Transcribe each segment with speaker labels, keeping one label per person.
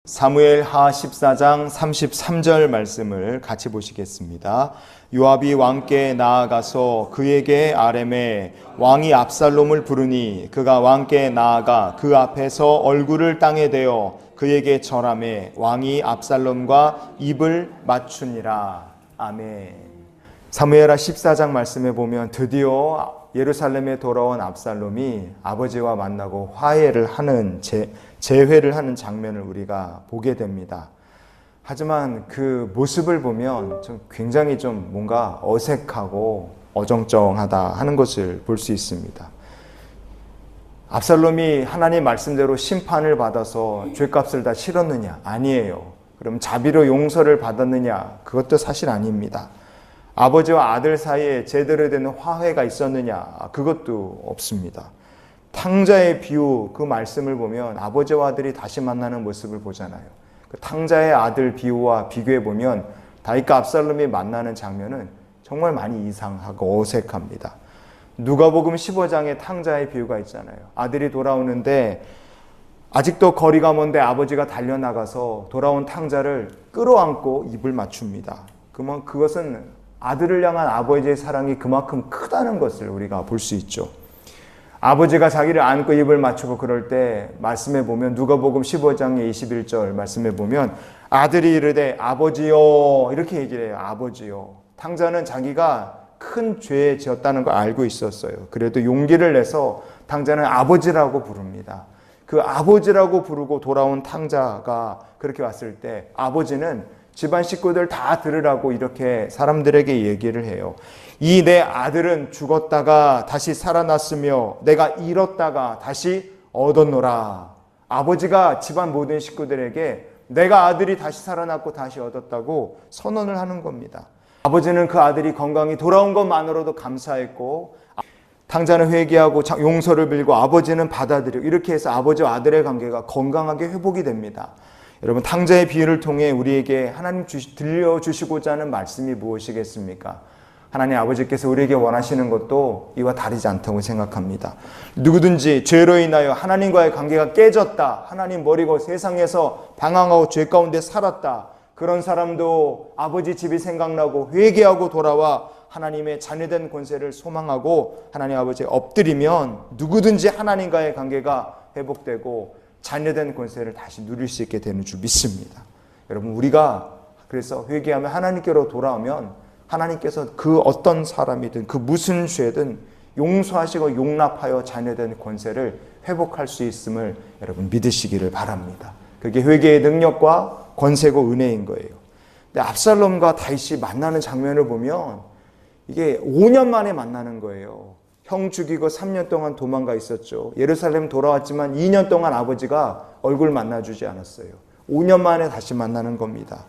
Speaker 1: 사무엘하 14장 33절 말씀을 같이 보시겠습니다. 요압이 왕께 나아가서 그에게 아뢰매 왕이 압살롬을 부르니 그가 왕께 나아가 그 앞에서 얼굴을 땅에 대어 그에게 절하매 왕이 압살롬과 입을 맞추니라. 아멘. 사무엘하 14장 말씀에 보면 드디어 예루살렘에 돌아온 압살롬이 아버지와 만나고 화해를 하는 재회를 하는 장면을 우리가 보게 됩니다. 하지만 그 모습을 보면 굉장히 좀 뭔가 어색하고 어정쩡하다 하는 것을 볼 수 있습니다. 압살롬이 하나님 말씀대로 심판을 받아서 죄값을 다 치렀느냐? 아니에요. 그럼 자비로 용서를 받았느냐? 그것도 사실 아닙니다. 아버지와 아들 사이에 제대로 된 화해가 있었느냐? 그것도 없습니다. 탕자의 비유 그 말씀을 보면 아버지와 아들이 다시 만나는 모습을 보잖아요. 그 탕자의 아들 비유와 비교해 보면 다윗과 압살롬이 만나는 장면은 정말 많이 이상하고 어색합니다. 누가복음 15장에 탕자의 비유가 있잖아요. 아들이 돌아오는데 아직도 거리가 먼데 아버지가 달려나가서 돌아온 탕자를 끌어안고 입을 맞춥니다. 그러면 그것은 아들을 향한 아버지의 사랑이 그만큼 크다는 것을 우리가 볼 수 있죠. 아버지가 자기를 안고 입을 맞추고 그럴 때 말씀에 보면 누가복음 15장의 21절 말씀에 보면 아들이 이르되 아버지요 이렇게 얘기를 해요. 아버지요. 탕자는 자기가 큰 죄에 지었다는 걸 알고 있었어요. 그래도 용기를 내서 탕자는 아버지라고 부릅니다. 그 아버지라고 부르고 돌아온 탕자가 그렇게 왔을 때 아버지는 집안 식구들 다 들으라고 이렇게 사람들에게 얘기를 해요. 이 내 아들은 죽었다가 다시 살아났으며 내가 잃었다가 다시 얻었노라. 아버지가 집안 모든 식구들에게 내가 아들이 다시 살아났고 다시 얻었다고 선언을 하는 겁니다. 아버지는 그 아들이 건강히 돌아온 것만으로도 감사했고 탕자는 회개하고 용서를 빌고 아버지는 받아들이고 이렇게 해서 아버지와 아들의 관계가 건강하게 회복이 됩니다. 여러분 탕자의 비유를 통해 우리에게 하나님 들려주시고자 하는 말씀이 무엇이겠습니까? 하나님 아버지께서 우리에게 원하시는 것도 이와 다르지 않다고 생각합니다. 누구든지 죄로 인하여 하나님과의 관계가 깨졌다. 하나님 버리고 세상에서 방황하고 죄 가운데 살았다. 그런 사람도 아버지 집이 생각나고 회개하고 돌아와 하나님의 자녀된 권세를 소망하고 하나님 아버지에 엎드리면 누구든지 하나님과의 관계가 회복되고 자녀된 권세를 다시 누릴 수 있게 되는 줄 믿습니다. 여러분 우리가 그래서 회개하며 하나님께로 돌아오면 하나님께서 그 어떤 사람이든 그 무슨 죄든 용서하시고 용납하여 자녀된 권세를 회복할 수 있음을 여러분 믿으시기를 바랍니다. 그게 회개의 능력과 권세고 은혜인 거예요. 근데 압살롬과 다윗이 만나는 장면을 보면 이게 5년 만에 만나는 거예요. 형 죽이고 3년 동안 도망가 있었죠. 예루살렘 돌아왔지만 2년 동안 아버지가 얼굴 만나주지 않았어요. 5년 만에 다시 만나는 겁니다.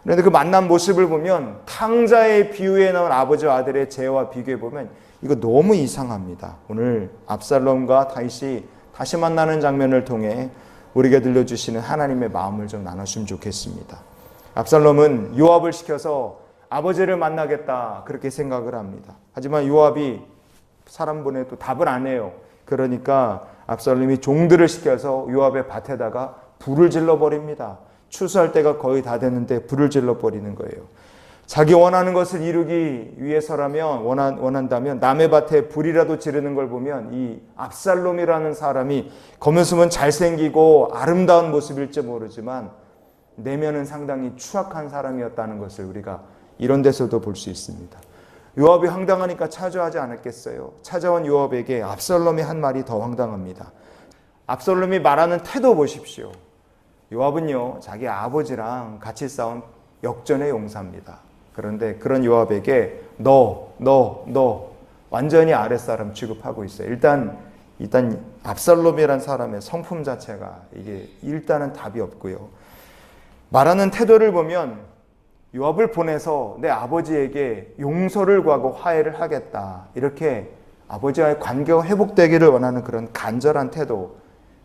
Speaker 1: 그런데 그 만난 모습을 보면 탕자의 비유에 나온 아버지와 아들의 재와 비교해 보면 이거 너무 이상합니다. 오늘 압살롬과 다윗이 다시 만나는 장면을 통해 우리에게 들려주시는 하나님의 마음을 좀 나눴으면 좋겠습니다. 압살롬은 요압을 시켜서 아버지를 만나겠다 그렇게 생각을 합니다. 하지만 요압이 사람 보내도 답을 안 해요. 그러니까 압살롬이 종들을 시켜서 요압의 밭에다가 불을 질러버립니다. 추수할 때가 거의 다 됐는데 불을 질러버리는 거예요. 자기 원하는 것을 이루기 위해서라면 원한다면 남의 밭에 불이라도 지르는 걸 보면 이 압살롬이라는 사람이 겉모습은 잘생기고 아름다운 모습일지 모르지만 내면은 상당히 추악한 사람이었다는 것을 우리가 이런 데서도 볼 수 있습니다. 요압이 황당하니까 찾아하지 않았겠어요? 찾아온 요압에게 압살롬이 한 말이 더 황당합니다. 압살롬이 말하는 태도 보십시오. 요압은요 자기 아버지랑 같이 싸운 역전의 용사입니다. 그런데 그런 요압에게 너 완전히 아랫사람 취급하고 있어요. 일단 압살롬이란 사람의 성품 자체가 이게 일단은 답이 없고요. 말하는 태도를 보면 요압을 보내서 내 아버지에게 용서를 구하고 화해를 하겠다. 이렇게 아버지와의 관계가 회복되기를 원하는 그런 간절한 태도,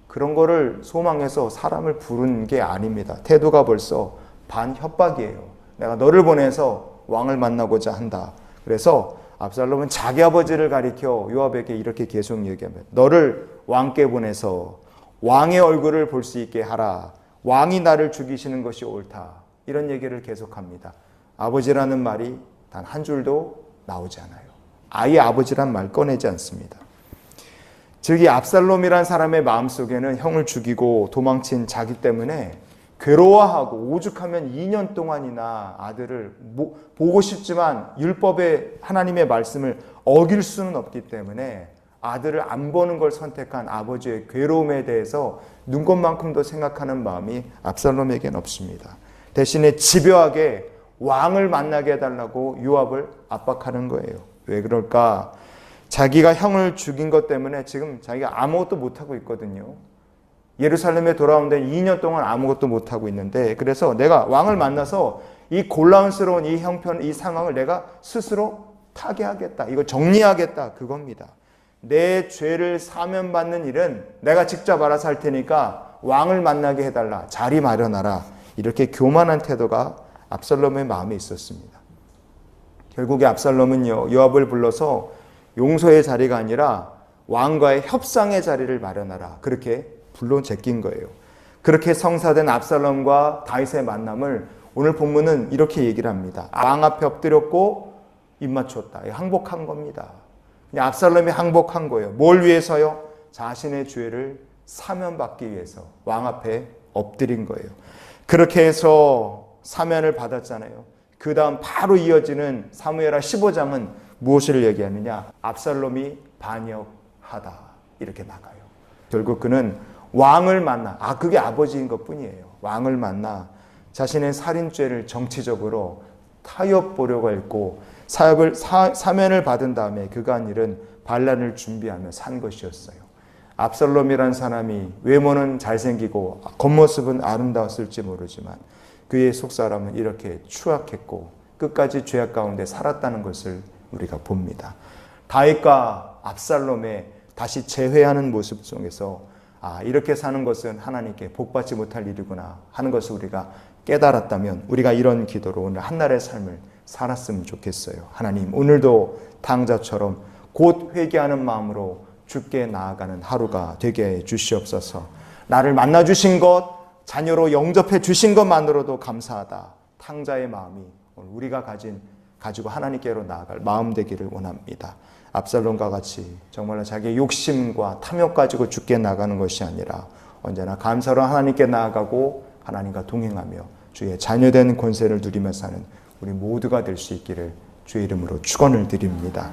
Speaker 1: 그런 거를 소망해서 사람을 부른 게 아닙니다. 태도가 벌써 반협박이에요. 내가 너를 보내서 왕을 만나고자 한다. 그래서 압살롬은 자기 아버지를 가리켜 요압에게 이렇게 계속 얘기합니다. 너를 왕께 보내서 왕의 얼굴을 볼 수 있게 하라. 왕이 나를 죽이시는 것이 옳다. 이런 얘기를 계속합니다. 아버지라는 말이 단 한 줄도 나오지 않아요. 아예 아버지란 말 꺼내지 않습니다. 즉 이 압살롬이란 사람의 마음속에는 형을 죽이고 도망친 자기 때문에 괴로워하고 오죽하면 2년 동안이나 아들을 보고 싶지만 율법의 하나님의 말씀을 어길 수는 없기 때문에 아들을 안 보는 걸 선택한 아버지의 괴로움에 대해서 눈꽃만큼도 생각하는 마음이 압살롬에겐 없습니다. 대신에 집요하게 왕을 만나게 해달라고 요압을 압박하는 거예요. 왜 그럴까? 자기가 형을 죽인 것 때문에 지금 자기가 아무것도 못하고 있거든요. 예루살렘에 돌아온 데 2년 동안 아무것도 못하고 있는데, 그래서 내가 왕을 만나서 이 곤란스러운 이 형편, 이 상황을 내가 스스로 타개하겠다. 이거 정리하겠다. 그겁니다. 내 죄를 사면받는 일은 내가 직접 알아서 할 테니까 왕을 만나게 해달라. 자리 마련하라. 이렇게 교만한 태도가 압살롬의 마음에 있었습니다. 결국에 압살롬은요, 요압을 불러서 용서의 자리가 아니라 왕과의 협상의 자리를 마련하라. 그렇게 불러 제낀 거예요. 그렇게 성사된 압살롬과 다윗의 만남을 오늘 본문은 이렇게 얘기를 합니다. 왕 앞에 엎드렸고 입 맞췄다. 항복한 겁니다. 그냥 압살롬이 항복한 거예요. 뭘 위해서요? 자신의 죄를 사면받기 위해서 왕 앞에 엎드린 거예요. 그렇게 해서 사면을 받았잖아요. 그 다음 바로 이어지는 사무엘하 15장은 무엇을 얘기하느냐? 압살롬이 반역하다. 이렇게 나가요. 결국 그는 왕을 만나, 그게 아버지인 것 뿐이에요. 왕을 만나 자신의 살인죄를 정치적으로 타협보려고 했고 사면을 받은 다음에 그가 한 일은 반란을 준비하며 산 것이었어요. 압살롬이란 사람이 외모는 잘생기고 겉모습은 아름다웠을지 모르지만 그의 속사람은 이렇게 추악했고 끝까지 죄악 가운데 살았다는 것을 우리가 봅니다. 다윗과 압살롬의 다시 재회하는 모습 속에서 이렇게 사는 것은 하나님께 복받지 못할 일이구나 하는 것을 우리가 깨달았다면 우리가 이런 기도로 오늘 한날의 삶을 살았으면 좋겠어요. 하나님, 오늘도 당자처럼 곧 회개하는 마음으로 주께 나아가는 하루가 되게 해 주시옵소서. 나를 만나주신 것, 자녀로 영접해 주신 것만으로도 감사하다. 탕자의 마음이 오늘 우리가 가지고 하나님께로 나아갈 마음 되기를 원합니다. 압살롬과 같이 정말로 자기의 욕심과 탐욕 가지고 주께 나가는 것이 아니라 언제나 감사로 하나님께 나아가고 하나님과 동행하며 주의 자녀된 권세를 누리며 사는 우리 모두가 될 수 있기를 주의 이름으로 축원을 드립니다.